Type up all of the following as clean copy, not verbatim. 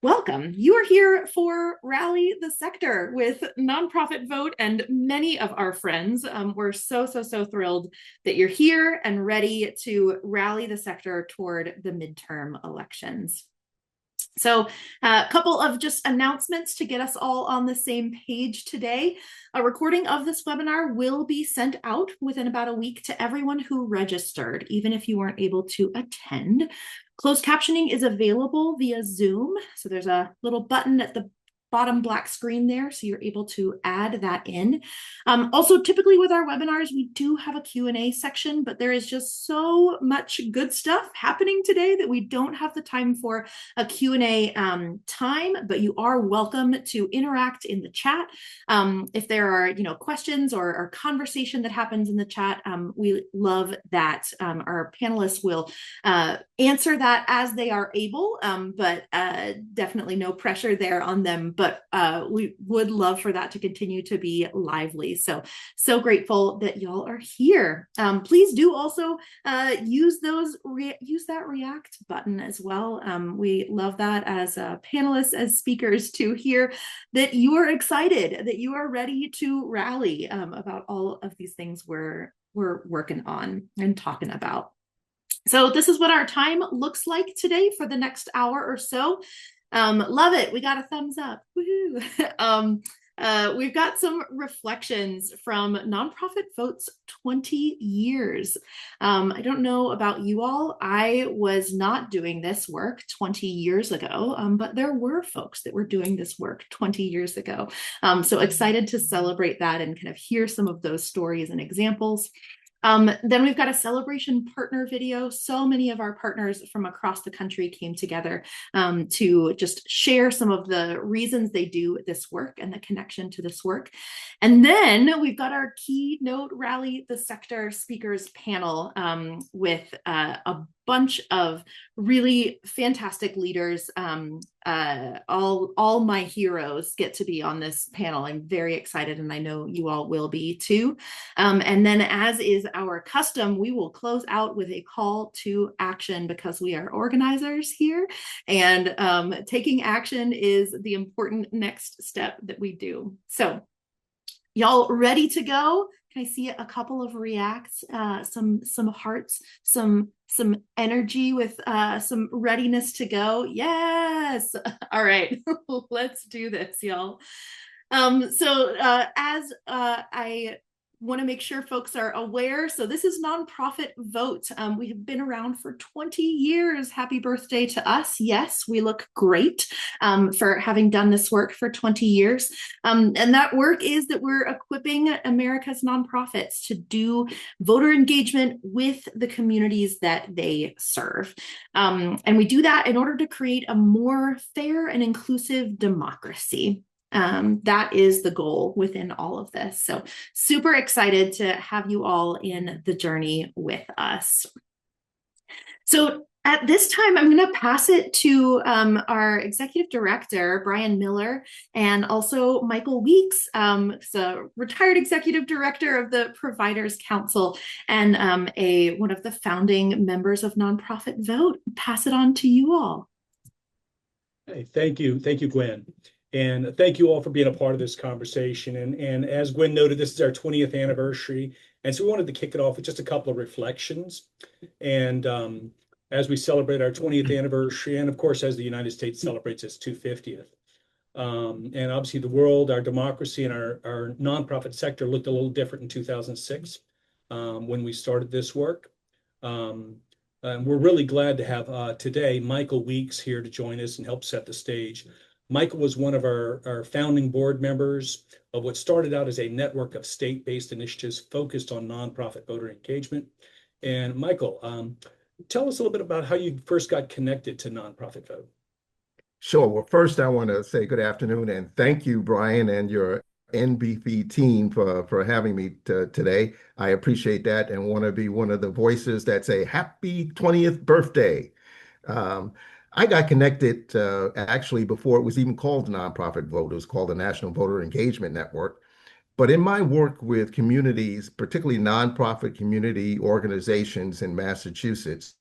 Welcome. You are here for Rally the Sector with Nonprofit Vote and many of our friends. We're so thrilled that you're here and ready to rally the sector toward the midterm elections. So a couple of just announcements to get us all on the same page today. A recording of this webinar will be sent out within about a week to everyone who registered, even if you weren't able to attend. Closed captioning is available via Zoom. So there's a little button at the bottom black screen there, so you're able to add that in. Also, typically with our webinars, we do have a Q&A section, but there is just so much good stuff happening today that we don't have the time for a Q&A time, but you are welcome to interact in the chat. If there are questions or conversation that happens in the chat, we love that. Our panelists will answer that as they are able, but definitely no pressure there on them. But we would love for that to continue to be lively. So grateful that y'all are here. Please do also use that react button as well. We love that as panelists, as speakers, to hear that you are excited, that you are ready to rally about all of these things we're working on and talking about. So this is what our time looks like today for the next hour or so. Love it. We got a thumbs up. Woohoo. We've got some reflections from Nonprofit Vote's 20 years. I don't know about you all. I was not doing this work 20 years ago, but there were folks that were doing this work 20 years ago. So excited to celebrate that and kind of hear some of those stories and examples. Then we've got a celebration partner video. So many of our partners from across the country came together to just share some of the reasons they do this work and the connection to this work. And then we've got our keynote Rally the Sector speakers panel with a bunch of really fantastic leaders. All my heroes get to be on this panel. I'm very excited, and I know you all will be too. And then, as is our custom, we will close out with a call to action because we are organizers here, and taking action is the important next step that we do. So y'all ready to go? Can I see a couple of reacts, some hearts, some energy with some readiness to go? Yes. All right, let's do this, y'all. As I want to make sure folks are aware, so this is Nonprofit Vote. We have been around for 20 years. Happy birthday to us. Yes, we look great for having done this work for 20 years. And that work is that we're equipping America's nonprofits to do voter engagement with the communities that they serve. And we do that in order to create a more fair and inclusive democracy. That is the goal within all of this. So super excited to have you all in the journey with us. So at this time, I'm going to pass it to our executive director, Brian Miller, and also Michael Weeks, a retired executive director of the Providers Council and one of the founding members of Nonprofit Vote. Pass it on to you all. Hey, thank you, Gwen. And thank you all for being a part of this conversation. And as Gwen noted, this is our 20th anniversary. And so we wanted to kick it off with just a couple of reflections. And as we celebrate our 20th anniversary, and of course, as the United States celebrates its 250th. And obviously the world, our democracy, and our nonprofit sector looked a little different in 2006 when we started this work. And we're really glad to have today Michael Weeks here to join us and help set the stage. Michael was one of our founding board members of what started out as a network of state-based initiatives focused on nonprofit voter engagement. And Michael, tell us a little bit about how you first got connected to Nonprofit Vote. Sure. Well, first I want to say good afternoon and thank you, Brian, and your NBV team for having me today. I appreciate that and want to be one of the voices that say happy 20th birthday. I got connected actually before it was even called Nonprofit Vote. It was called the National Voter Engagement Network. But in my work with communities, particularly nonprofit community organizations in Massachusetts,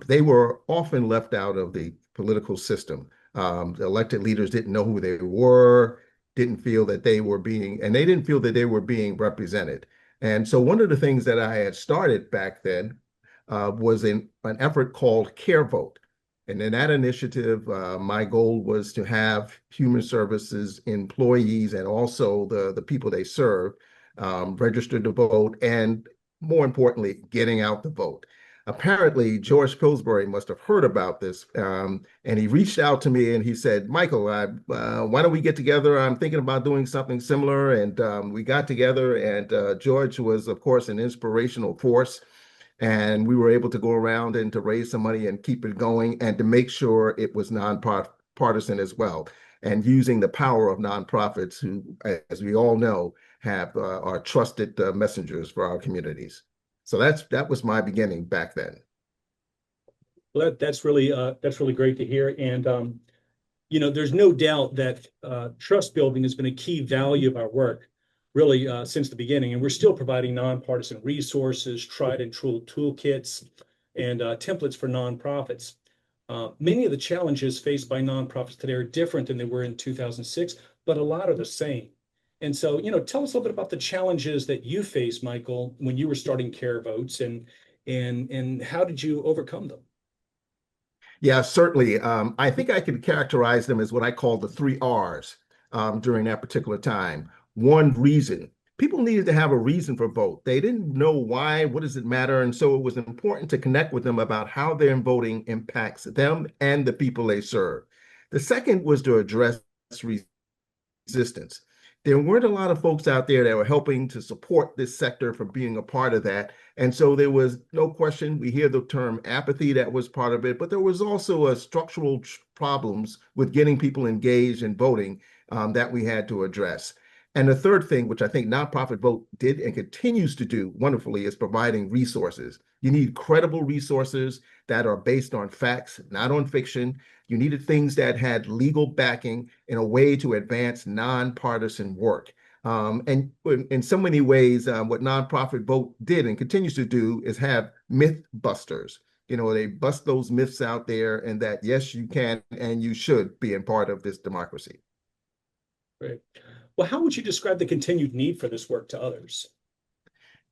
they were often left out of the political system. The elected leaders didn't know who they were, didn't feel that they were being, and they didn't feel that they were being represented. And so one of the things that I had started back then was an effort called Care Vote. And in that initiative, my goal was to have human services employees and also the people they serve registered to vote, and more importantly, getting out the vote. Apparently, George Pillsbury must have heard about this, and he reached out to me and he said, Michael, why don't we get together? I'm thinking about doing something similar. And we got together, and George was, of course, an inspirational force. And we were able to go around and to raise some money and keep it going and to make sure it was nonpartisan as well. And using the power of nonprofits, who, as we all know, are trusted messengers for our communities. So that was my beginning back then. Well, that's really great to hear. And there's no doubt that trust building has been a key value of our work, really since the beginning. And we're still providing nonpartisan resources, tried and true toolkits, and templates for nonprofits. Many of the challenges faced by nonprofits today are different than they were in 2006, but a lot are the same. And so, tell us a little bit about the challenges that you faced, Michael, when you were starting Care Votes, and how did you overcome them? Yeah, certainly. I think I could characterize them as what I call the three R's during that particular time. One, reason. People needed to have a reason for vote. They didn't know why, what does it matter? And so it was important to connect with them about how their voting impacts them and the people they serve. The second was to address resistance. There weren't a lot of folks out there that were helping to support this sector for being a part of that. And so there was no question, we hear the term apathy, that was part of it, but there was also a structural problems with getting people engaged in voting that we had to address. And the third thing, which I think Nonprofit Vote did and continues to do wonderfully, is providing resources. You need credible resources that are based on facts, not on fiction. You needed things that had legal backing in a way to advance nonpartisan work. And in so many ways, what Nonprofit Vote did and continues to do is have myth busters. They bust those myths out there, and that, yes, you can and you should be a part of this democracy. Great. Well, how would you describe the continued need for this work to others?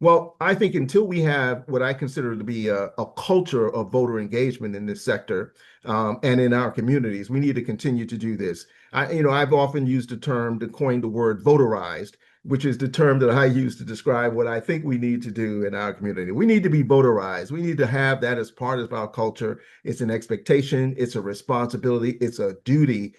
Well, I think until we have what I consider to be a culture of voter engagement in this sector and in our communities, we need to continue to do this. I've often used the term, to coin the word voterized, which is the term that I use to describe what I think we need to do in our community. We need to be voterized. We need to have that as part of our culture. It's an expectation, it's a responsibility, it's a duty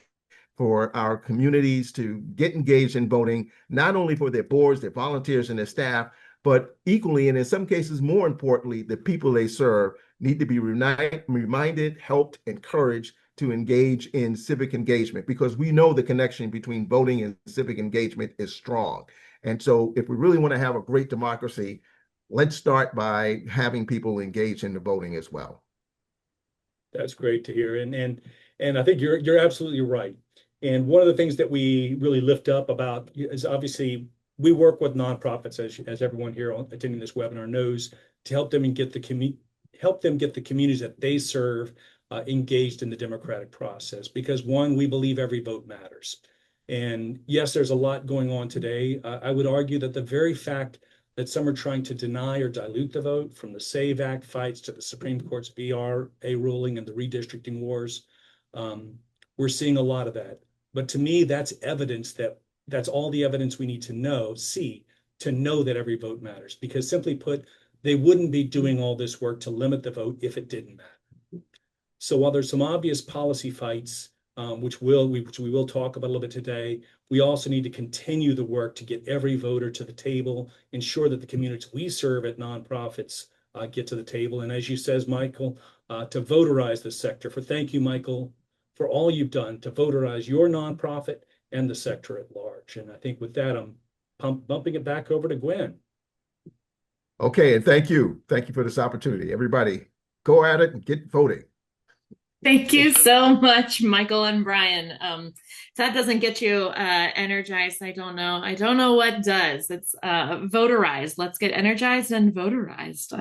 for our communities to get engaged in voting, not only for their boards, their volunteers, and their staff, but equally, and in some cases more importantly, the people they serve need to be reminded, helped, encouraged to engage in civic engagement, because we know the connection between voting and civic engagement is strong. And so if we really want to have a great democracy, let's start by having people engage in the voting as well. That's great to hear. And I think you're absolutely right. And one of the things that we really lift up about is, obviously, we work with nonprofits, as everyone here attending this webinar knows, to help them get the communities that they serve engaged in the democratic process. Because one, we believe every vote matters. And yes, there's a lot going on today. I would argue that the very fact that some are trying to deny or dilute the vote, from the SAVE Act fights to the Supreme Court's VRA ruling and the redistricting wars, we're seeing a lot of that. But to me, that's evidence that's all the evidence we need to see to know that every vote matters. Because simply put, they wouldn't be doing all this work to limit the vote if it didn't matter. So while there's some obvious policy fights, which we will talk about a little bit today, we also need to continue the work to get every voter to the table, ensure that the communities we serve at nonprofits get to the table. And as you says, Michael, to voterize this sector. Thank you, Michael, for all you've done to voterize your nonprofit and the sector at large. And I think with that, I'm bumping it back over to Gwen. Okay, and thank you. Thank you for this opportunity. Everybody, go at it and get voting. Thank you so much, Michael and Brian. If that doesn't get you energized, I don't know what does. It's voterized. Let's get energized and voterized.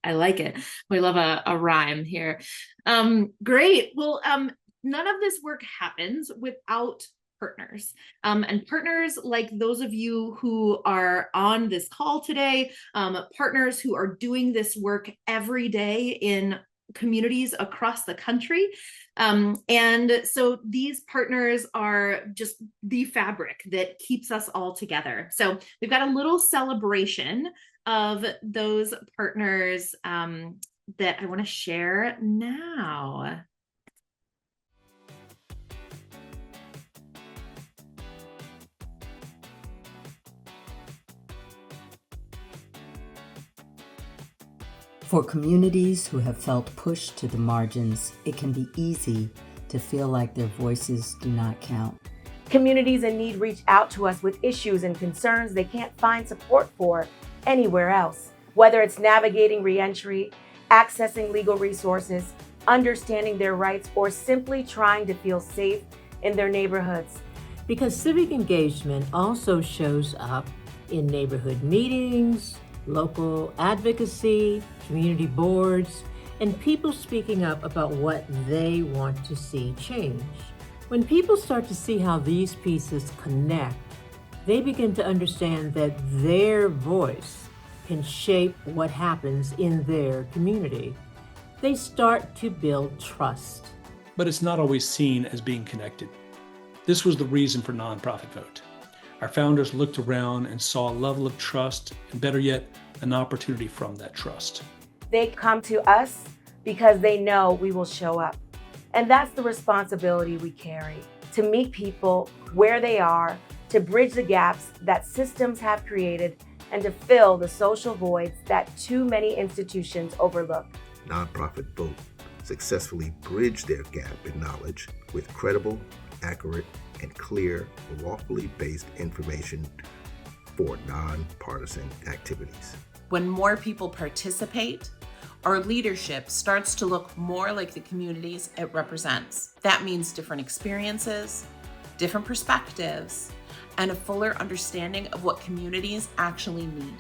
I like it. We love a rhyme here. Great. Well, none of this work happens without partners. And partners like those of you who are on this call today, partners who are doing this work every day in communities across the country. And so these partners are just the fabric that keeps us all together. So we've got a little celebration of those partners that I want to share now. For communities who have felt pushed to the margins, it can be easy to feel like their voices do not count. Communities in need reach out to us with issues and concerns they can't find support for anywhere else. Whether it's navigating reentry, accessing legal resources, understanding their rights, or simply trying to feel safe in their neighborhoods. Because civic engagement also shows up in neighborhood meetings, local advocacy, community boards, and people speaking up about what they want to see change. When people start to see how these pieces connect, they begin to understand that their voice can shape what happens in their community. They start to build trust. But it's not always seen as being connected. This was the reason for Nonprofit Vote. Our founders looked around and saw a level of trust, and better yet, an opportunity from that trust. They come to us because they know we will show up. And that's the responsibility we carry, to meet people where they are, to bridge the gaps that systems have created, and to fill the social voids that too many institutions overlook. Nonprofit Vote successfully bridged their gap in knowledge with credible, accurate, and clear, lawfully based information for nonpartisan activities. When more people participate, our leadership starts to look more like the communities it represents. That means different experiences, different perspectives, and a fuller understanding of what communities actually need.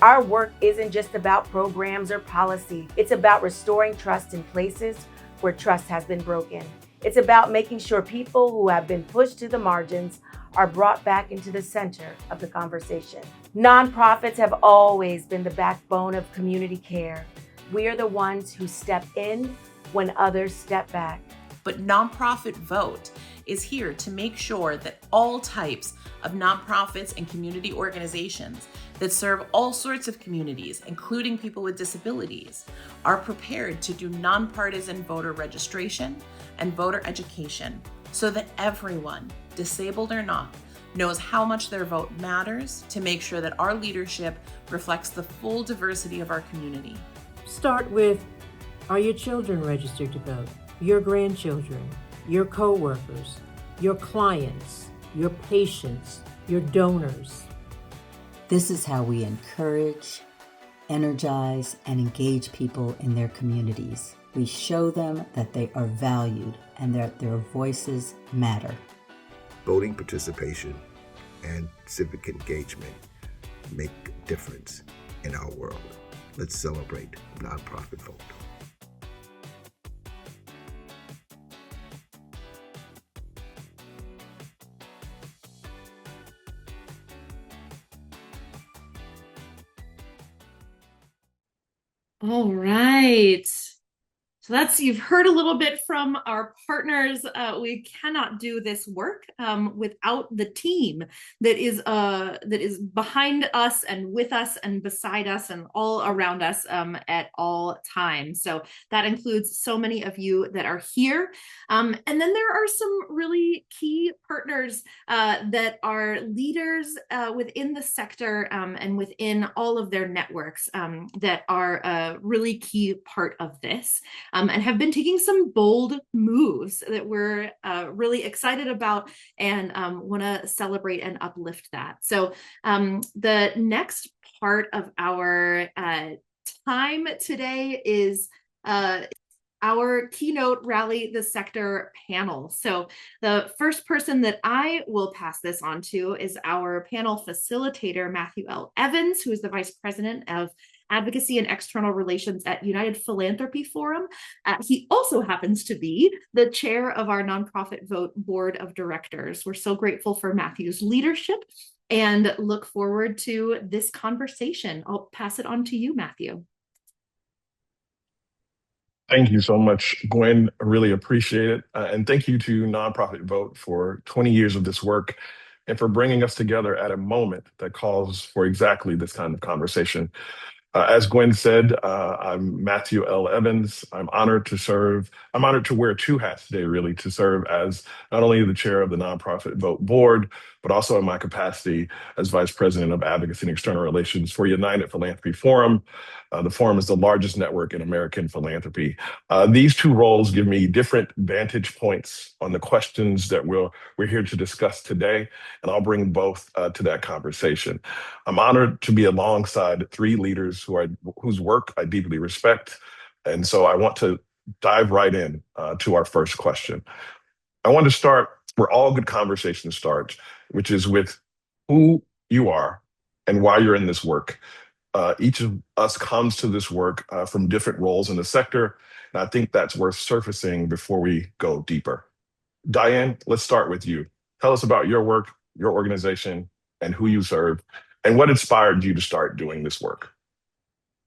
Our work isn't just about programs or policy. It's about restoring trust in places where trust has been broken. It's about making sure people who have been pushed to the margins are brought back into the center of the conversation. Nonprofits have always been the backbone of community care. We are the ones who step in when others step back. But Nonprofit Vote is here to make sure that all types of nonprofits and community organizations that serve all sorts of communities, including people with disabilities, are prepared to do nonpartisan voter registration and voter education so that everyone, disabled or not, knows how much their vote matters to make sure that our leadership reflects the full diversity of our community. Start with, are your children registered to vote? Your grandchildren, your co-workers, your clients, your patients, your donors. This is how we encourage, energize, and engage people in their communities. We show them that they are valued and that their voices matter. Voting participation and civic engagement make a difference in our world. Let's celebrate Nonprofit Vote. All right. So you've heard a little bit from our partners. We cannot do this work without the team that is behind us and with us and beside us and all around us at all times. So that includes so many of you that are here. And then there are some really key partners that are leaders within the sector and within all of their networks that are a really key part of this. And have been taking some bold moves that we're really excited about and want to celebrate and uplift that. So the next part of our time today is our keynote Rally the Sector panel. So the first person that I will pass this on to is our panel facilitator, Matthew L. Evans, who is the Vice President of Advocacy and External Relations at United Philanthropy Forum. He also happens to be the chair of our nonprofit vote board of directors. We're so grateful for Matthew's leadership and look forward to this conversation. I'll pass it on to you, Matthew. Thank you so much, Gwen. I really appreciate it. And thank you to Nonprofit Vote for 20 years of this work and for bringing us together at a moment that calls for exactly this kind of conversation. As Gwen said, I'm Matthew L. Evans. I'm honored to wear two hats today, really, to serve as not only the chair of the Nonprofit Vote Board, but also in my capacity as Vice President of Advocacy and External Relations for United Philanthropy Forum. The forum is the largest network in American philanthropy. These two roles give me different vantage points on the questions that we're here to discuss today, and I'll bring both to that conversation. I'm honored to be alongside three leaders whose work I deeply respect, and so I want to dive right in to our first question. I want to start where all good conversations start, which is with who you are and why you're in this work. Each of us comes to this work from different roles in the sector, and I think that's worth surfacing before we go deeper. Diane, let's start with you. Tell us about your work, your organization, and who you serve, and what inspired you to start doing this work.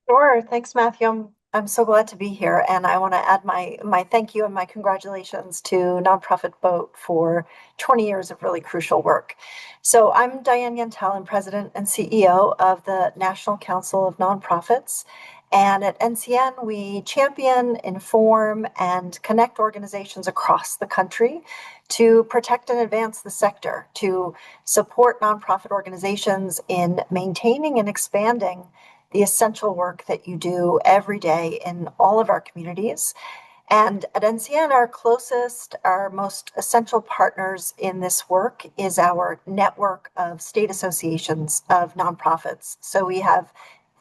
Sure. Thanks, Matthew. I'm so glad to be here. And I want to add my thank you and my congratulations to Nonprofit Vote for 20 years of really crucial work. So I'm Diane Yentel. I'm President and CEO of the National Council of Nonprofits. And at NCN, we champion, inform, and connect organizations across the country to protect and advance the sector, to support nonprofit organizations in maintaining and expanding the essential work that you do every day in all of our communities. And at NCN, our most essential partners in this work is our network of state associations of nonprofits. So we have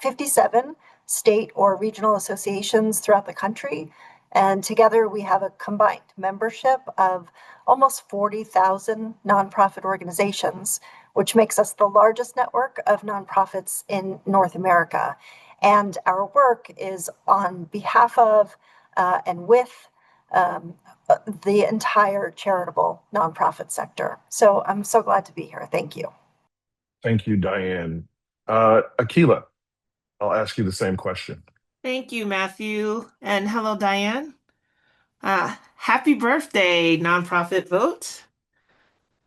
57 state or regional associations throughout the country. And together we have a combined membership of almost 40,000 nonprofit organizations, which makes us the largest network of nonprofits in North America. And our work is on behalf of and with the entire charitable nonprofit sector. So I'm so glad to be here. Thank you. Thank you, Diane. Akilah, I'll ask you the same question. Thank you, Matthew. And hello, Diane. Happy birthday, Nonprofit Vote.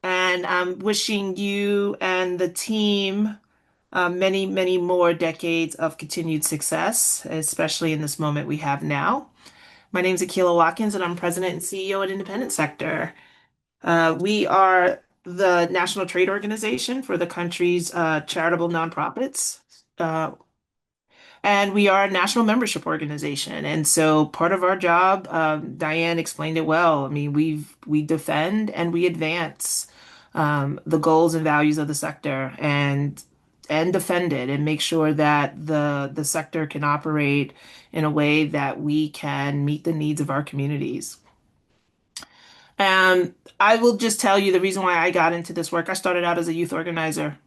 And I'm wishing you and the team many, many more decades of continued success, especially in this moment we have now. My name is Akilah Watkins, and I'm President and CEO at Independent Sector. We are the national trade organization for the country's charitable nonprofits. And we are a national membership organization. And so part of our job, Diane explained it well. I mean, we defend and we advance the goals and values of the sector and defend it and make sure that the sector can operate in a way that we can meet the needs of our communities. And I will just tell you the reason why I got into this work. I started out as a youth organizer.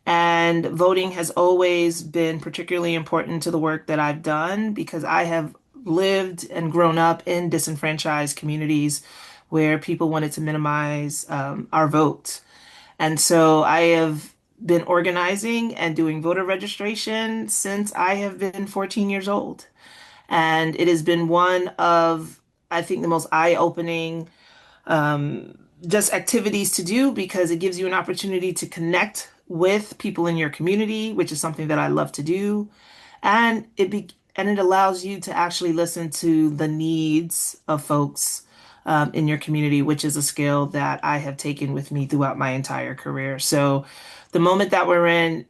And voting has always been particularly important to the work that I've done because I have lived and grown up in disenfranchised communities where people wanted to minimize our vote. And so I have been organizing and doing voter registration since I have been 14 years old. And it has been one of, I think, the most eye-opening just activities to do because it gives you an opportunity to connect with people in your community, which is something that I love to do. And it allows you to actually listen to the needs of folks in your community, which is a skill that I have taken with me throughout my entire career. So the moment that we're in,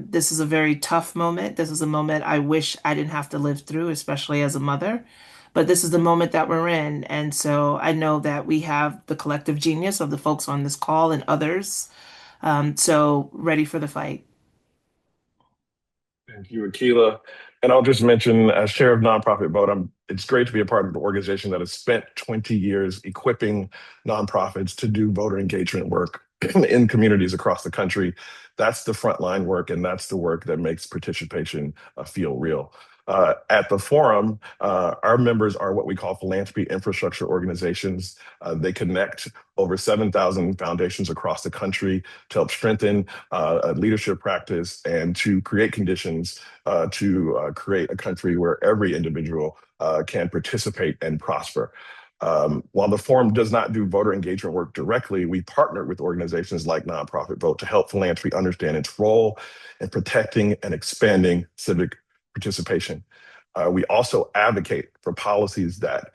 this is a very tough moment. This is a moment I wish I didn't have to live through, especially as a mother. But this is the moment that we're in. And so I know that we have the collective genius of the folks on this call and others. So ready for the fight. Thank you, Akilah. And I'll just mention, as chair of Nonprofit Vote, it's great to be a part of an organization that has spent 20 years equipping nonprofits to do voter engagement work in communities across the country. That's the frontline work, and that's the work that makes participation feel real. At the forum, our members are what we call philanthropy infrastructure organizations. They connect over 7,000 foundations across the country to help strengthen leadership practice and to create conditions to create a country where every individual can participate and prosper. While the forum does not do voter engagement work directly, we partner with organizations like Nonprofit Vote to help philanthropy understand its role in protecting and expanding civic participation. We also advocate for policies that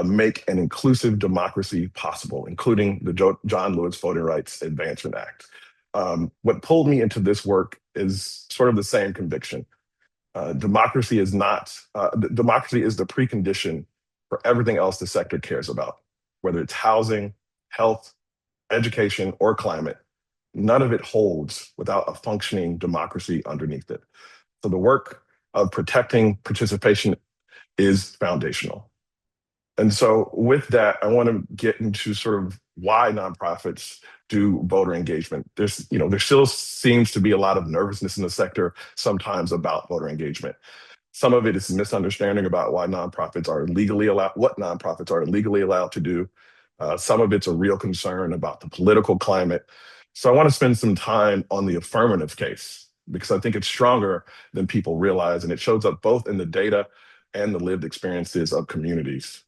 make an inclusive democracy possible, including the John Lewis Voting Rights Advancement Act. What pulled me into this work is sort of the same conviction. Democracy is democracy is the precondition for everything else the sector cares about, whether it's housing, health, education, or climate. None of it holds without a functioning democracy underneath it. So the work of protecting participation is foundational. And so with that, I want to get into sort of why nonprofits do voter engagement. There still seems to be a lot of nervousness in the sector sometimes about voter engagement. Some of it is misunderstanding about why nonprofits are legally allowed, what nonprofits are legally allowed to do. Some of it's a real concern about the political climate. So I want to spend some time on the affirmative case, because I think it's stronger than people realize, and it shows up both in the data and the lived experiences of communities.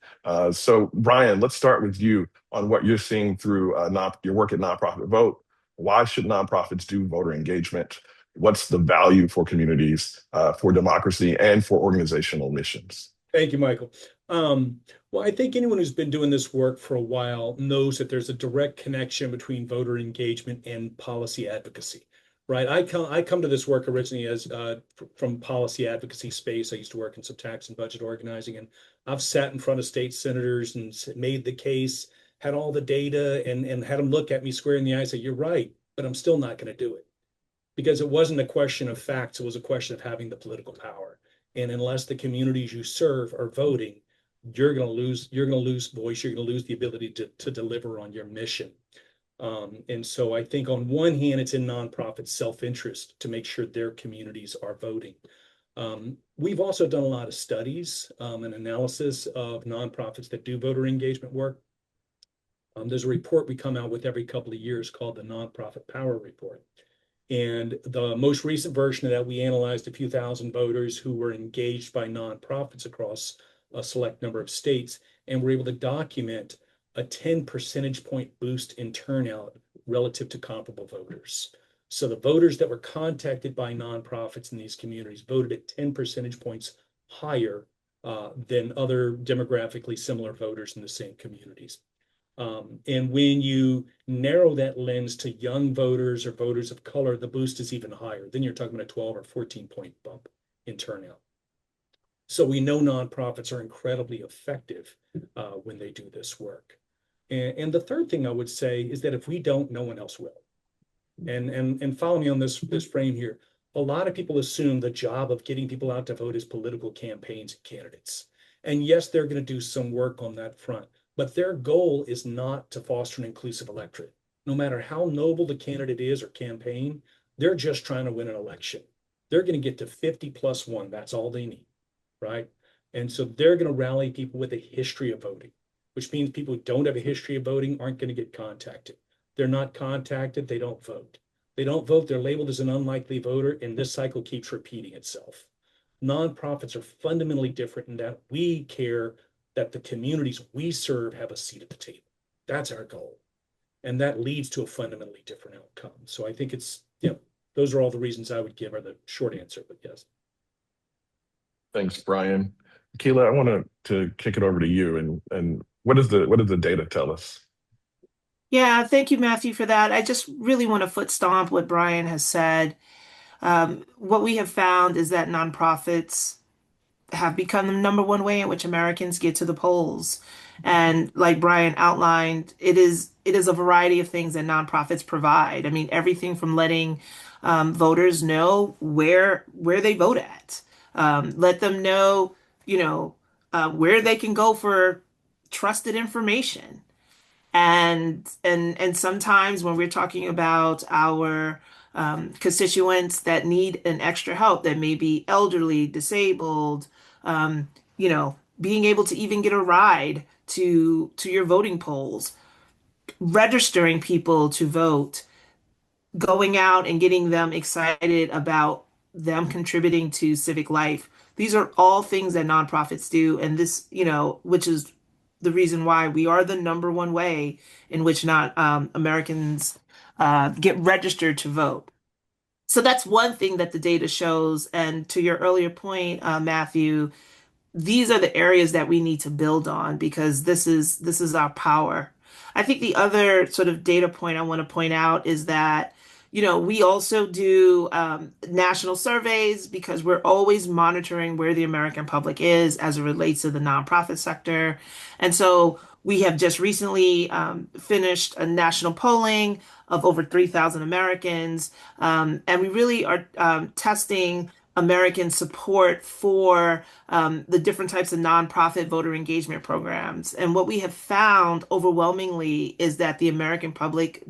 So Brian, let's start with you on what you're seeing through your work at Nonprofit Vote. Why should nonprofits do voter engagement? What's the value for communities, for democracy, and for organizational missions? Thank you, Michael. Well, I think anyone who's been doing this work for a while knows that there's a direct connection between voter engagement and policy advocacy, right? I come to this work originally as from policy advocacy space. I used to work in some tax and budget organizing, and I've sat in front of state senators and made the case, had all the data, and had them look at me square in the eye and say, "You're right, but I'm still not going to do it." Because it wasn't a question of facts, it was a question of having the political power. And unless the communities you serve are voting, you're going to lose voice, you're going to lose the ability to deliver on your mission. And so I think on one hand, it's in nonprofit self-interest to make sure their communities are voting. We've also done a lot of studies and analysis of nonprofits that do voter engagement work. There's a report we come out with every couple of years called the Nonprofit Power Report. And the most recent version of that, we analyzed a few thousand voters who were engaged by nonprofits across a select number of states, and were able to document a 10 percentage point boost in turnout relative to comparable voters. So the voters that were contacted by nonprofits in these communities voted at 10 percentage points higher than other demographically similar voters in the same communities. And when you narrow that lens to young voters or voters of color, the boost is even higher. Then you're talking about a 12 or 14 point bump in turnout. So we know nonprofits are incredibly effective when they do this work. And the third thing I would say is that if we don't, no one else will. And follow me on this frame here. A lot of people assume the job of getting people out to vote is political campaigns and candidates. And yes, they're going to do some work on that front. But their goal is not to foster an inclusive electorate. No matter how noble the candidate is or campaign, they're just trying to win an election. They're going to get to 50+1. That's all they need, right? And so they're going to rally people with a history of voting, which means people who don't have a history of voting aren't going to get contacted. They're not contacted, they don't vote. They don't vote, they're labeled as an unlikely voter, and this cycle keeps repeating itself. Nonprofits are fundamentally different in that we care that the communities we serve have a seat at the table. That's our goal. And that leads to a fundamentally different outcome. So I think it's, those are all the reasons I would give are the short answer, but yes. Thanks, Brian. Akilah, I want to kick it over to you. And what does the data tell us? Yeah, thank you, Matthew, for that. I just really want to foot stomp what Brian has said. What we have found is that nonprofits have become the number one way in which Americans get to the polls. And like Brian outlined, it is a variety of things that nonprofits provide. I mean, everything from letting voters know where they vote at. Let them know, where they can go for trusted information. And sometimes when we're talking about our constituents that need an extra help, that may be elderly, disabled, being able to even get a ride to your voting polls, registering people to vote, going out and getting them excited about them contributing to civic life. These are all things that nonprofits do, and this, which is the reason why we are the number one way in which not Americans get registered to vote. So that's one thing that the data shows. And to your earlier point, Matthew, these are the areas that we need to build on because this is our power. I think the other sort of data point I want to point out is that, we also do national surveys because we're always monitoring where the American public is as it relates to the nonprofit sector. And so we have just recently finished a national polling of over 3,000 Americans. And we really are testing American support for the different types of nonprofit voter engagement programs. And what we have found overwhelmingly is that the American public,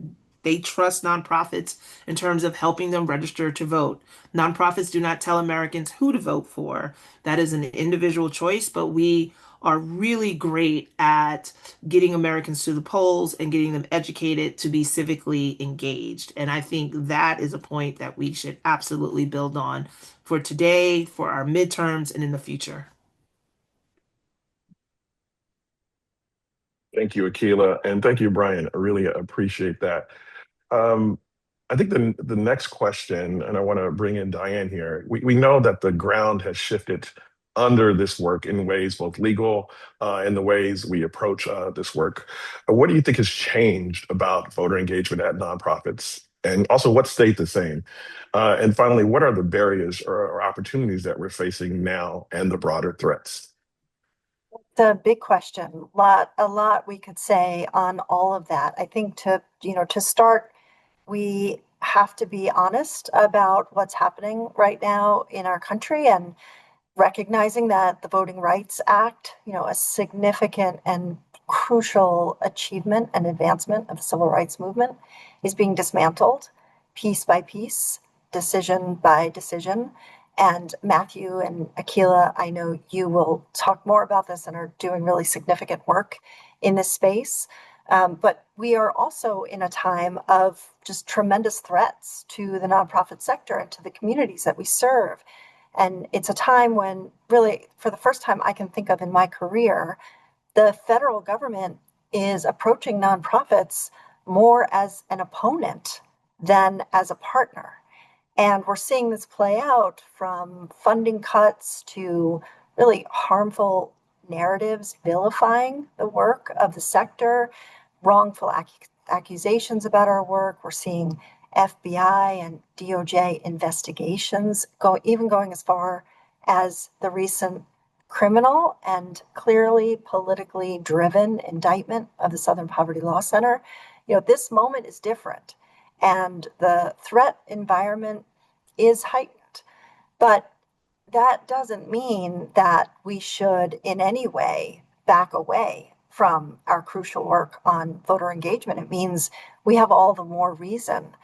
they trust nonprofits in terms of helping them register to vote. Nonprofits do not tell Americans who to vote for. That is an individual choice, but we are really great at getting Americans to the polls and getting them educated to be civically engaged. And I think that is a point that we should absolutely build on for today, for our midterms, and in the future. Thank you, Akilah, and thank you, Brian. I really appreciate that. Um, I think the next question, and I want to bring in Diane here. We know that the ground has shifted under this work in ways both legal and the ways we approach this work. What do you think has changed about voter engagement at nonprofits? And also, what stayed the same? And finally, what are the barriers or opportunities that we're facing now and the broader threats? It's a big question. A lot we could say on all of that. I think to start, we have to be honest about what's happening right now in our country and recognizing that the Voting Rights Act, a significant and crucial achievement and advancement of the civil rights movement, is being dismantled piece by piece, decision by decision. And Matthew and Akilah, I know you will talk more about this and are doing really significant work in this space. But we are also in a time of just tremendous threats to the nonprofit sector and to the communities that we serve. And it's a time when, really, for the first time I can think of in my career, the federal government is approaching nonprofits more as an opponent than as a partner. And we're seeing this play out from funding cuts to really harmful narratives vilifying the work of the sector, wrongful accusations about our work. We're seeing FBI and DOJ investigations even going as far as the recent criminal and clearly politically driven indictment of the Southern Poverty Law Center. This moment is different, and the threat environment is heightened. But that doesn't mean that we should in any way back away from our crucial work on voter engagement. It means we have all the more reason,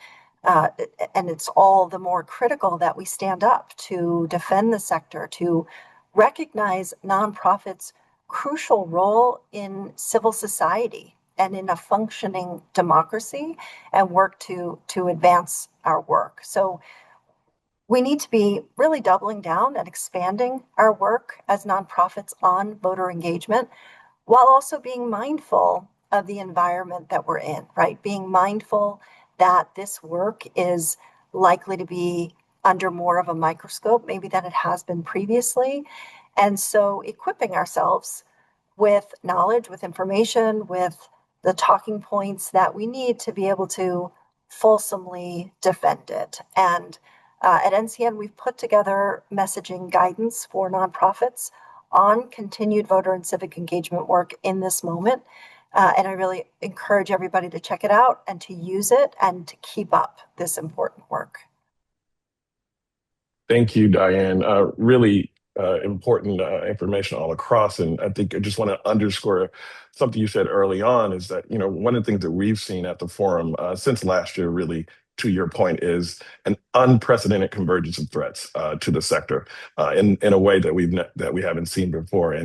and it's all the more critical that we stand up to defend the sector, to recognize nonprofits' crucial role in civil society and in a functioning democracy, and work to advance our work. So we need to be really doubling down and expanding our work as nonprofits on voter engagement, while also being mindful of the environment that we're in, right? Being mindful that this work is likely to be under more of a microscope, maybe than it has been previously. And so equipping ourselves with knowledge, with information, with the talking points that we need to be able to fulsomely defend it. And at NCN, we've put together messaging guidance for nonprofits on continued voter and civic engagement work in this moment. And I really encourage everybody to check it out and to use it and to keep up this important work. Thank you, Diane. Really important information all across. And I think I just want to underscore something you said early on is that, one of the things that we've seen at the forum since last year, really, to your point, is an unprecedented convergence of threats to the sector in a way that we haven't seen before.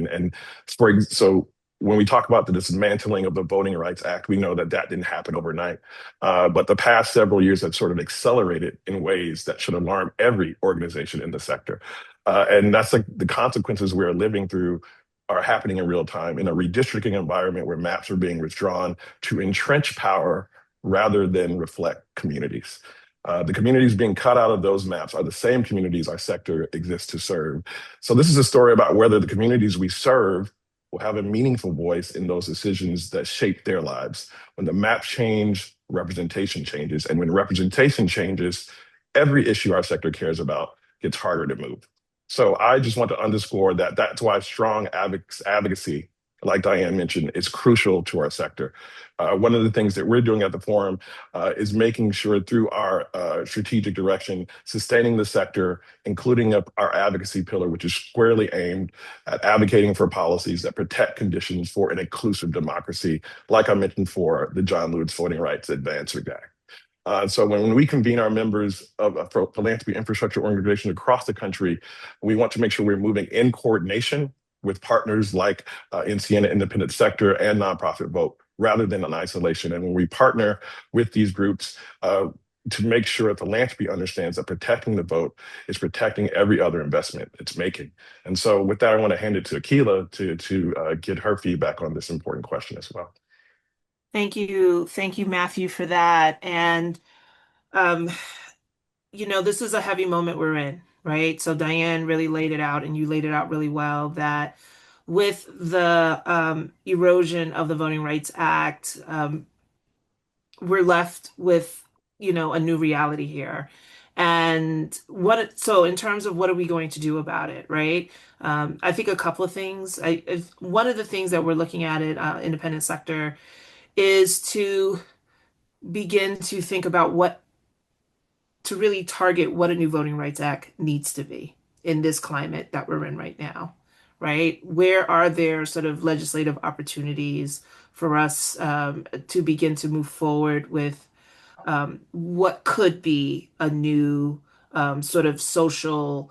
So when we talk about the dismantling of the Voting Rights Act, we know that that didn't happen overnight. But the past several years have sort of accelerated in ways that should alarm every organization in the sector. And that's like the consequences we're living through are happening in real time in a redistricting environment where maps are being withdrawn to entrench power rather than reflect communities. The communities being cut out of those maps are the same communities our sector exists to serve. So this is a story about whether the communities we serve will have a meaningful voice in those decisions that shape their lives. When the map change, representation changes. And when representation changes, every issue our sector cares about gets harder to move. So I just want to underscore that that's why strong advocacy, like Diane mentioned, is crucial to our sector. One of the things that we're doing at the forum is making sure through our strategic direction, sustaining the sector, including our advocacy pillar, which is squarely aimed at advocating for policies that protect conditions for an inclusive democracy, like I mentioned for the John Lewis Voting Rights Advancement Act. So when we convene our members of philanthropy infrastructure organizations across the country, we want to make sure we're moving in coordination with partners like NCN, Independent Sector, and Nonprofit Vote, rather than in isolation. And when we partner with these groups to make sure philanthropy understands that protecting the vote is protecting every other investment it's making. And so with that, I want to hand it to Akilah to get her feedback on this important question as well. Thank you, Matthew, for that. And um, this is a heavy moment we're in, right? So Diane really laid it out, and you laid it out really well, that with the erosion of the Voting Rights Act, we're left with, a new reality here. And so in terms of what are we going to do about it, right? I think a couple of things. One of the things that we're looking at independent sector is to begin to think about to really target what a new Voting Rights Act needs to be in this climate that we're in right now, right? Where are there sort of legislative opportunities for us to begin to move forward with what could be a new sort of social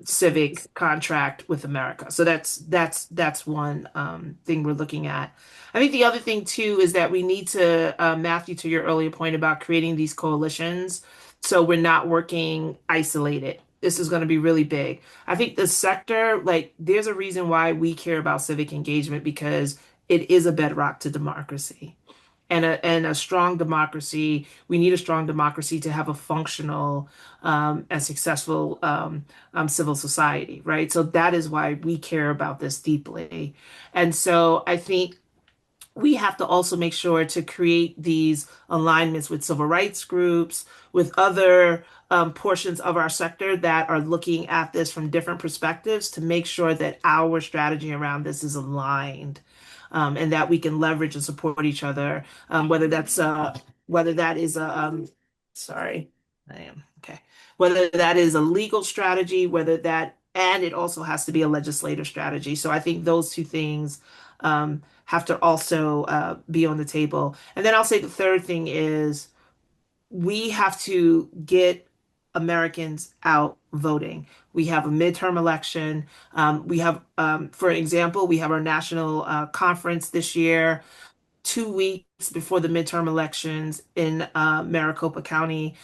civic contract with America. So that's one thing we're looking at. I think the other thing too is that we need to, Matthew, to your earlier point about creating these coalitions, so we're not working isolated. This is going to be really big. I think the sector, like, there's a reason why we care about civic engagement, because it is a bedrock to democracy. And a strong democracy, we need a strong democracy to have a functional and successful civil society, right? So that is why we care about this deeply. And so I think we have to also make sure to create these alignments with civil rights groups, with other portions of our sector that are looking at this from different perspectives, to make sure that our strategy around this is aligned, and that we can leverage and support each other, whether that is sorry, I am okay, whether that is a legal strategy, and it also has to be a legislative strategy. So I think those two things have to also be on the table. And then I'll say the third thing is we have to get Americans out voting. We have a midterm election. For example, we have our national conference this year, 2 weeks before the midterm elections in Maricopa County,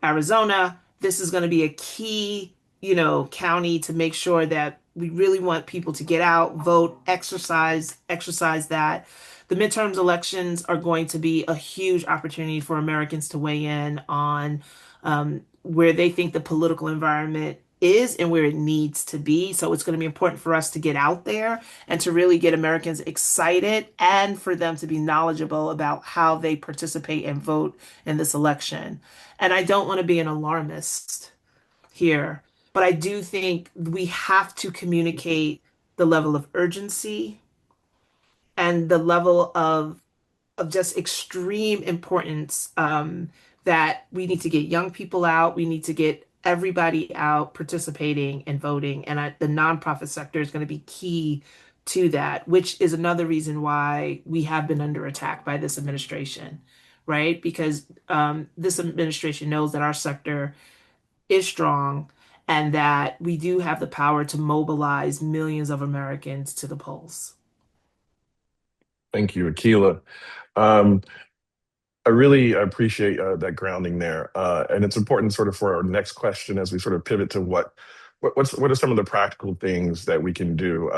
Arizona. This is going to be a key, county to make sure that we really want people to get out, vote, exercise that. The midterms elections are going to be a huge opportunity for Americans to weigh in on where they think the political environment is and where it needs to be. So it's going to be important for us to get out there and to really get Americans excited, and for them to be knowledgeable about how they participate and vote in this election. And I don't want to be an alarmist here, but I do think we have to communicate the level of urgency and the level of just extreme importance, that we need to get young people out. We need to get everybody out participating and voting. And the nonprofit sector is going to be key to that, which is another reason why we have been under attack by this administration, right? Because this administration knows that our sector is strong and that we do have the power to mobilize millions of Americans to the polls. Thank you, Akilah. Um, I really appreciate that grounding there, and it's important sort of for our next question as we sort of pivot to what are some of the practical things that we can do.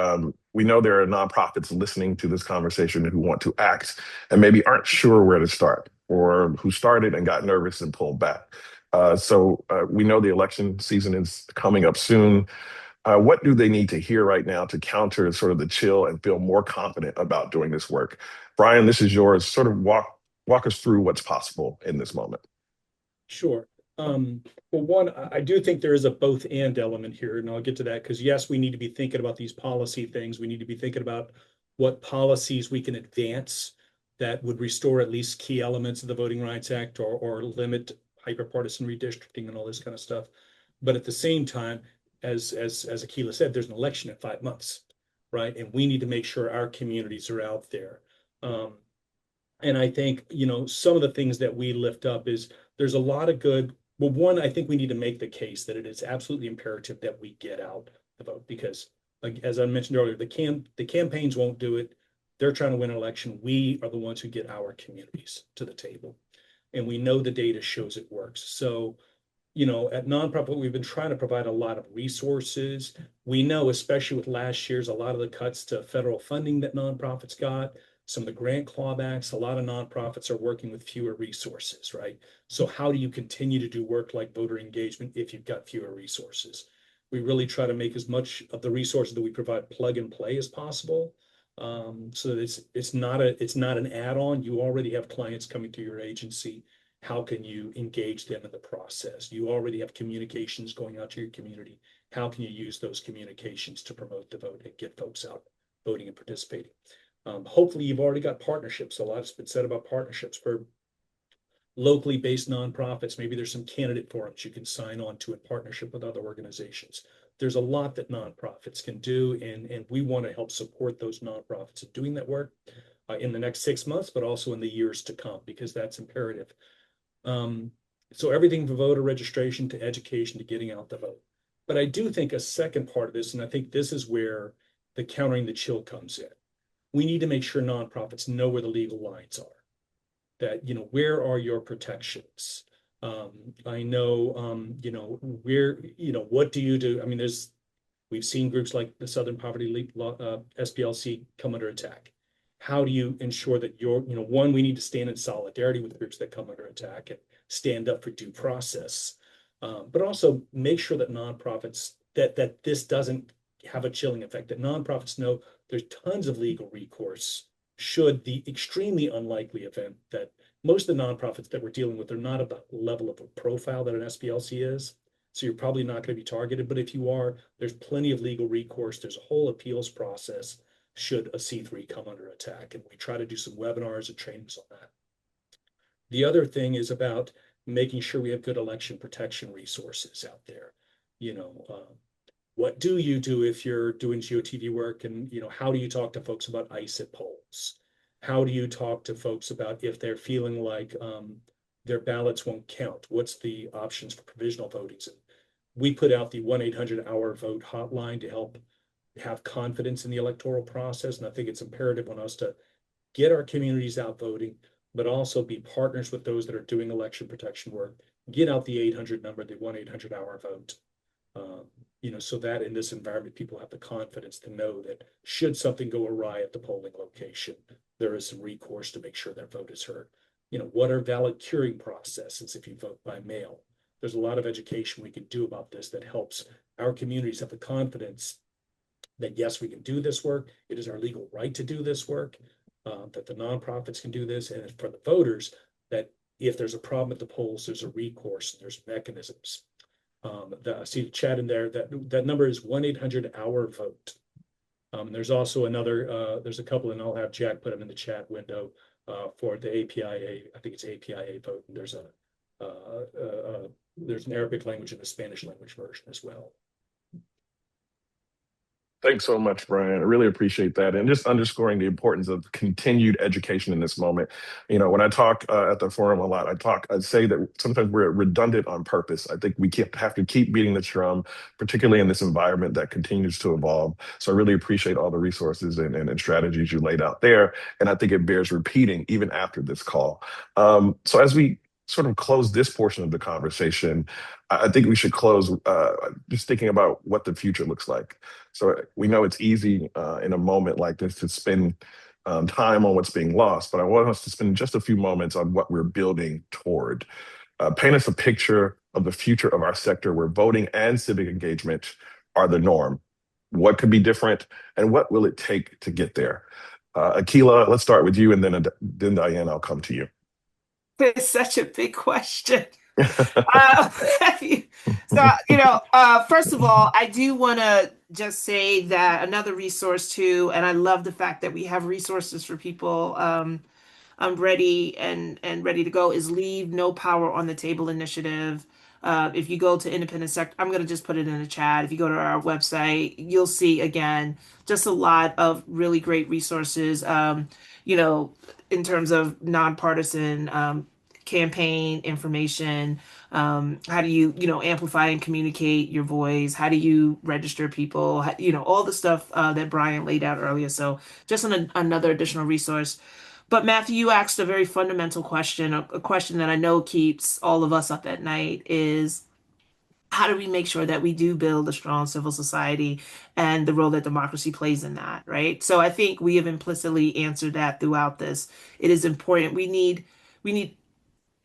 We know there are nonprofits listening to this conversation who want to act and maybe aren't sure where to start, or who started and got nervous and pulled back. So we know the election season is coming up soon. What do they need to hear right now to counter sort of the chill and feel more confident about doing this work? Brian, this is yours. Sort of walk us through what's possible in this moment. Sure. Well, one, I do think there is a both and element here, and I'll get to that because yes, we need to be thinking about these policy things. We need to be thinking about what policies we can advance that would restore at least key elements of the Voting Rights Act or limit hyperpartisan redistricting and all this kind of stuff. But at the same time, as Akilah said, there's an election in 5 months, right? And we need to make sure our communities are out there. And I think, some of the things that we lift up is there's a lot of good. Well, one, I think we need to make the case that it is absolutely imperative that we get out the vote because, like, as I mentioned earlier, the campaigns won't do it. They're trying to win an election. We are the ones who get our communities to the table. And we know the data shows it works. So, at Nonprofit, we've been trying to provide a lot of resources. We know, especially with last year's, a lot of the cuts to federal funding that nonprofits got, some of the grant clawbacks, a lot of nonprofits are working with fewer resources, right? So how do you continue to do work like voter engagement if you've got fewer resources? We really try to make as much of the resources that we provide plug and play as possible. So that it's not an add-on. You already have clients coming to your agency. How can you engage them in the process? You already have communications going out to your community. How can you use those communications to promote the vote and get folks out voting and participating? Hopefully you've already got partnerships. A lot's been said about partnerships for locally based nonprofits. Maybe there's some candidate forums you can sign on to in partnership with other organizations. There's a lot that nonprofits can do, and we want to help support those nonprofits in doing that work in the next 6 months, but also in the years to come, because that's imperative. So everything from voter registration to education to getting out the vote. But I do think a second part of this, and I think this is where the countering the chill comes in. We need to make sure nonprofits know where the legal lines are. That, where are your protections? I know, what do you do? I mean, we've seen groups like the Southern Poverty League, SPLC, come under attack. How do you ensure that one, we need to stand in solidarity with groups that come under attack and stand up for due process, but also make sure that nonprofits, that this doesn't have a chilling effect, that nonprofits know there's tons of legal recourse should the extremely unlikely event that most of the nonprofits that we're dealing with are not at the level of a profile that an SPLC is. So you're probably not going to be targeted, but if you are, there's plenty of legal recourse. There's a whole appeals process should a C3 come under attack. And we try to do some webinars and trainings on that. The other thing is about making sure we have good election protection resources out there. What do you do if you're doing GeoTV work, and how do you talk to folks about ICE at polls? How do you talk to folks about if they're feeling like their ballots won't count? What's the options for provisional voting? And we put out the 1-800-HOUR-VOTE hotline to help have confidence in the electoral process. And I think it's imperative on us to get our communities out voting, but also be partners with those that are doing election protection work. Get out the 800 number, the 1-800-HOUR-VOTE. So that in this environment, people have the confidence to know that should something go awry at the polling location, there is some recourse to make sure their vote is heard. What are valid curing processes if you vote by mail? There's a lot of education we can do about this that helps our communities have the confidence that, yes, we can do this work. It is our legal right to do this work, that the nonprofits can do this. And for the voters, that if there's a problem at the polls, there's a recourse, and there's mechanisms. I see the chat in there. That number is 1-800-HOUR-VOTE. There's also another, there's a couple, and I'll have Jack put them in the chat window for the APIA. I think it's APIA vote. And there's there's an Arabic language and a Spanish language version as well. Thanks so much, Brian. I really appreciate that. And just underscoring the importance of continued education in this moment. When I talk at the forum a lot, I say that sometimes we're redundant on purpose. I think we have to keep beating the drum, particularly in this environment that continues to evolve. So I really appreciate all the resources and strategies you laid out there. And I think it bears repeating even after this call. So as we sort of close this portion of the conversation, I think we should close just thinking about what the future looks like. So we know it's easy in a moment like this to spend time on what's being lost, but I want us to spend just a few moments on what we're building toward. Paint us a picture of the future of our sector where voting and civic engagement are the norm. What could be different, and what will it take to get there? Akilah, let's start with you, and then Diane, I'll come to you. It's such a big question. First of all, I do want to just say that another resource too, and I love the fact that we have resources for people ready and ready to go, is Leave No Power on the Table initiative. If you go to independent sector, I'm going to just put it in the chat. If you go to our website, you'll see again just a lot of really great resources. In terms of nonpartisan campaign information. How do you amplify and communicate your voice? How do you register people? All the stuff that Brian laid out earlier. So just another additional resource. But Matthew, you asked a very fundamental question, a question that I know keeps all of us up at night is, how do we make sure that we do build a strong civil society and the role that democracy plays in that, right? So I think we have implicitly answered that throughout this. It is important. We need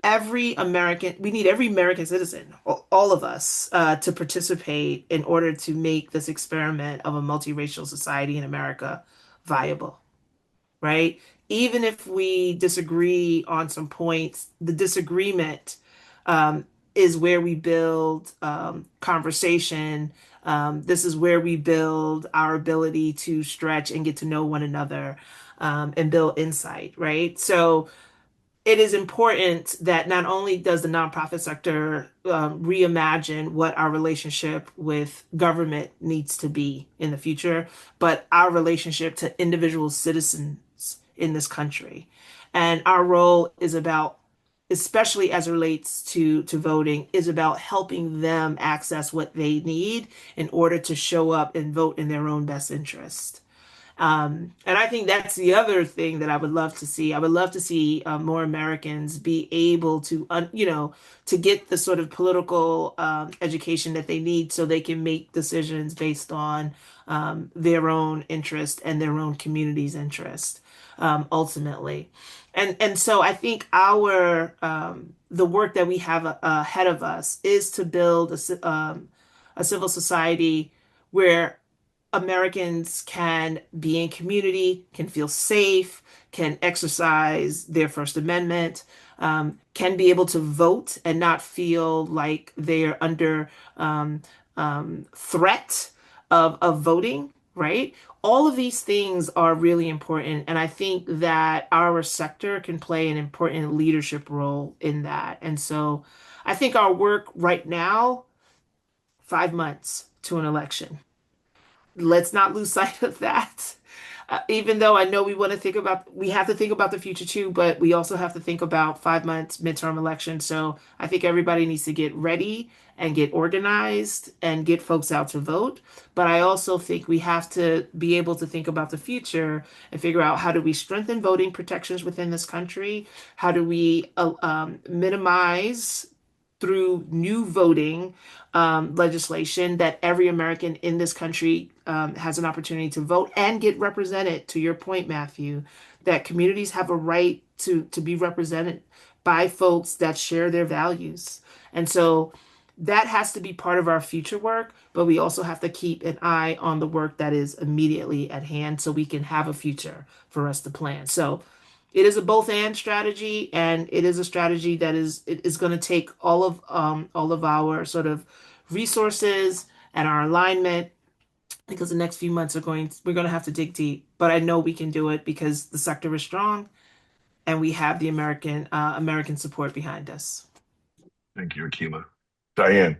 every American citizen, all of us, to participate in order to make this experiment of a multiracial society in America viable, right? Even if we disagree on some points, the disagreement is where we build conversation. This is where we build our ability to stretch and get to know one another and build insight, right? So it is important that not only does the nonprofit sector reimagine what our relationship with government needs to be in the future, but our relationship to individual citizens in this country. And our role is about, especially as it relates to voting, is about helping them access what they need in order to show up and vote in their own best interest. And I think that's the other thing that I would love to see. I would love to see more Americans be able to, to get the sort of political education that they need so they can make decisions based on their own interest and their own community's interest, ultimately. And so I think the work that we have ahead of us is to build a civil society where Americans can be in community, can feel safe, can exercise their First Amendment, can be able to vote and not feel like they're under threat of voting, right? All of these things are really important. And I think that our sector can play an important leadership role in that. And so I think our work right now, 5 months to an election. Let's not lose sight of that. Even though I know we have to think about the future too, but we also have to think about 5 months midterm election. So I think everybody needs to get ready and get organized and get folks out to vote. But I also think we have to be able to think about the future and figure out, how do we strengthen voting protections within this country? How do we minimize through new voting legislation that every American in this country has an opportunity to vote and get represented. To your point, Matthew, that communities have a right to be represented by folks that share their values. And so that has to be part of our future work, but we also have to keep an eye on the work that is immediately at hand so we can have a future for us to plan. So it is a both and strategy, and it is a strategy that is going to take all of our sort of resources and our alignment, because the next few months we're going to have to dig deep. But I know we can do it because the sector is strong, and we have the American support behind us. Thank you, Akilah. Diane.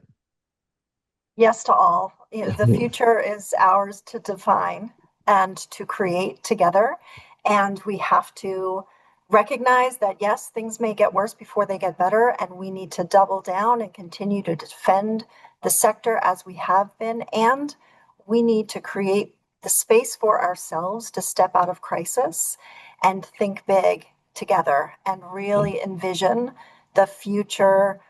Yes to all. The future is ours to define and to create together. And we have to recognize that, yes, things may get worse before they get better. And we need to double down and continue to defend the sector as we have been. And we need to create the space for ourselves to step out of crisis and think big together and really envision the future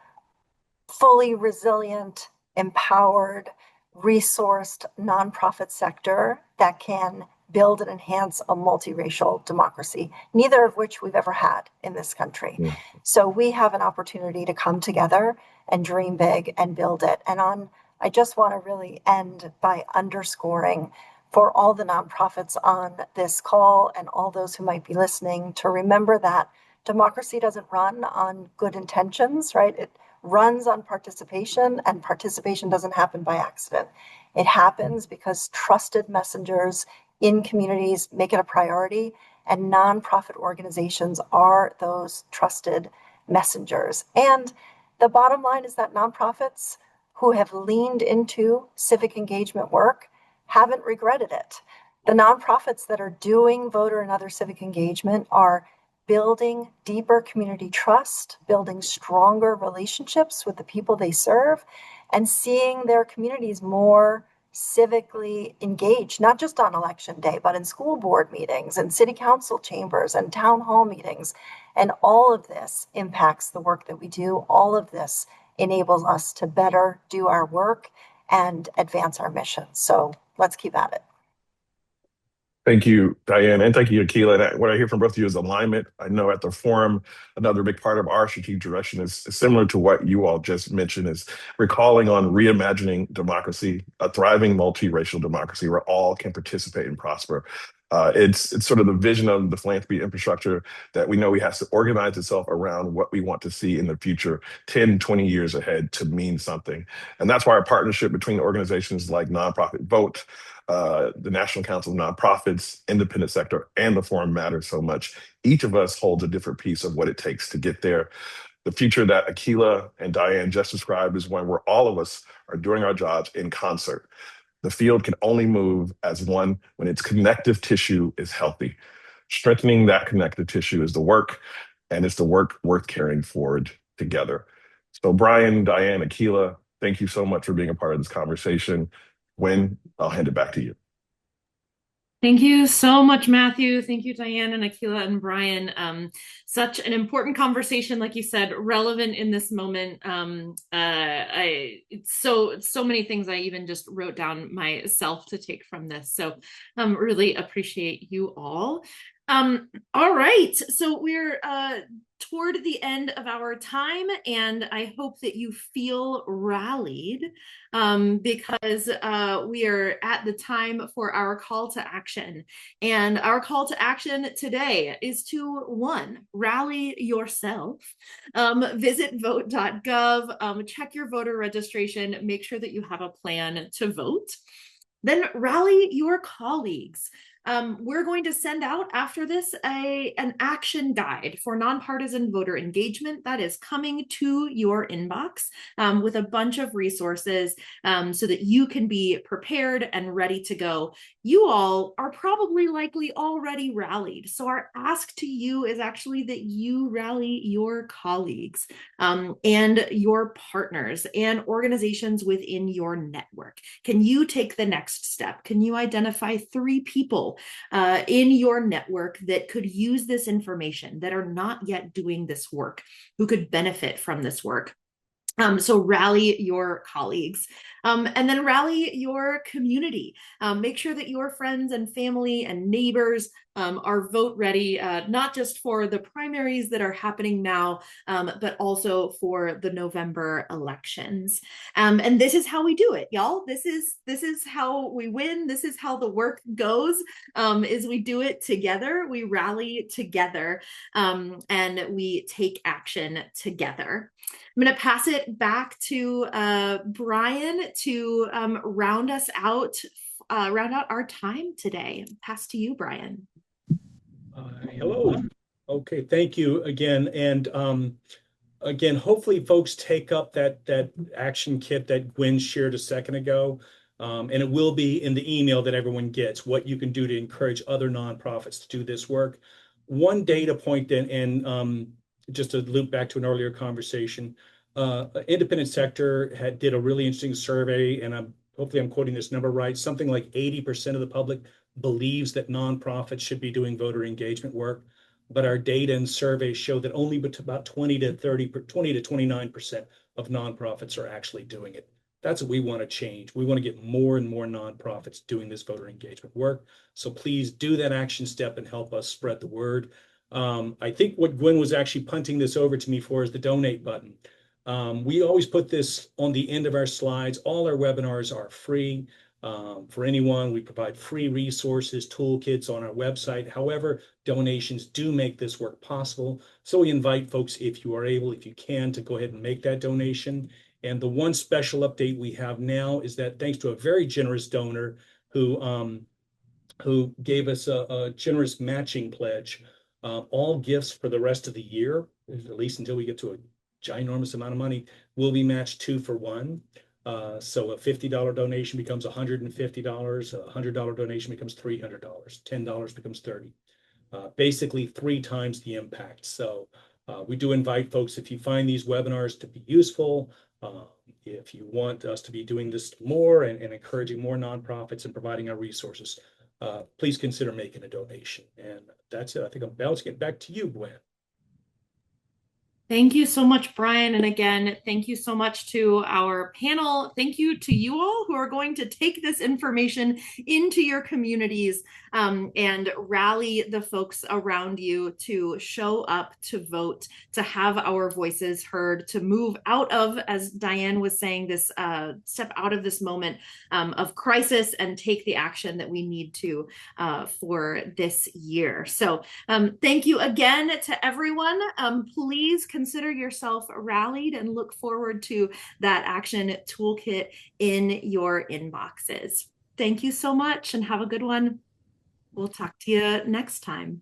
fully resilient, empowered, resourced nonprofit sector that can build and enhance a multiracial democracy, neither of which we've ever had in this country. Yeah. So we have an opportunity to come together and dream big and build it. I just want to really end by underscoring for all the nonprofits on this call and all those who might be listening to remember that democracy doesn't run on good intentions, right? It runs on participation, and participation doesn't happen by accident. It happens because trusted messengers in communities make it a priority, and nonprofit organizations are those trusted messengers. And the bottom line is that nonprofits who have leaned into civic engagement work haven't regretted it. The nonprofits that are doing voter and other civic engagement are building deeper community trust, building stronger relationships with the people they serve, and seeing their communities more civically engaged, not just on election day, but in school board meetings and city council chambers and town hall meetings. And all of this impacts the work that we do. All of this enables us to better do our work and advance our mission. So let's keep at it. Thank you, Diane, and thank you, Akilah. And what I hear from both of you is alignment. I know at the forum, another big part of our strategic direction is similar to what you all just mentioned, is recalling on reimagining democracy, a thriving multiracial democracy where all can participate and prosper. It's sort of the vision of the philanthropy infrastructure that we know we have to organize itself around what we want to see in the future 10, 20 years ahead to mean something. And that's why our partnership between organizations like Nonprofit Vote, the National Council of Nonprofits, independent sector, and the forum matters so much. Each of us holds a different piece of what it takes to get there. The future that Akilah and Diane just described is one where all of us are doing our jobs in concert. The field can only move as one when its connective tissue is healthy. Strengthening that connective tissue is the work, and it's the work worth carrying forward together. So Brian, Diane, Akilah, thank you so much for being a part of this conversation. Gwen, I'll hand it back to you. Thank you so much, Matthew. Thank you, Diane and Akilah and Brian. Such an important conversation, like you said, relevant in this moment. It's so many things I even just wrote down myself to take from this. So really appreciate you all. All right, so we're toward the end of our time, and I hope that you feel rallied because we are at the time for our call to action. And our call to action today is to, one, rally yourself. Visit vote.gov, check your voter registration, make sure that you have a plan to vote. Then rally your colleagues. We're going to send out after this an action guide for nonpartisan voter engagement that is coming to your inbox with a bunch of resources so that you can be prepared and ready to go. You all are probably likely already rallied. So our ask to you is actually that you rally your colleagues and your partners and organizations within your network. Can you take the next step? Can you identify 3 people in your network that could use this information, that are not yet doing this work, who could benefit from this work? So rally your colleagues and then rally your community. Make sure that your friends and family and neighbors are vote ready, not just for the primaries that are happening now, but also for the November elections. And this is how we do it, y'all. This is how we win. This is how the work goes, is we do it together. We rally together and we take action together. I'm going to pass it back to Brian to round out our time today. Pass to you, Brian. Hello. Okay, thank you again. And again, hopefully folks take up that action kit that Gwen shared a second ago. And it will be in the email that everyone gets, what you can do to encourage other nonprofits to do this work. One data point then, and just to loop back to an earlier conversation, independent sector did a really interesting survey, and hopefully I'm quoting this number right. Something like 80% of the public believes that nonprofits should be doing voter engagement work, but our data and surveys show that only about 20 to 29% of nonprofits are actually doing it. That's what we want to change. We want to get more and more nonprofits doing this voter engagement work. So please do that action step and help us spread the word. I think what Gwen was actually punting this over to me for is the donate button. We always put this on the end of our slides. All our webinars are free for anyone. We provide free resources, toolkits on our website. However, donations do make this work possible. So we invite folks, if you are able, if you can, to go ahead and make that donation. And the one special update we have now is that thanks to a very generous donor who gave us a generous matching pledge, all gifts for the rest of the year, at least until we get to a ginormous amount of money, will be matched 2 for 1. So a $50 donation becomes $150, a $100 donation becomes $300, $10 becomes $30. Basically 3 times the impact. So we do invite folks, if you find these webinars to be useful, if you want us to be doing this more and encouraging more nonprofits and providing our resources, please consider making a donation. And that's it. I think I'm bouncing it back to you, Gwen. Thank you so much, Brian. And again, thank you so much to our panel. Thank you to you all who are going to take this information into your communities and rally the folks around you to show up, to vote, to have our voices heard, to move out of, as Diane was saying, this step out of this moment of crisis and take the action that we need to for this year. So thank you again to everyone. Please consider yourself rallied and look forward to that action toolkit in your inboxes. Thank you so much and have a good one. We'll talk to you next time.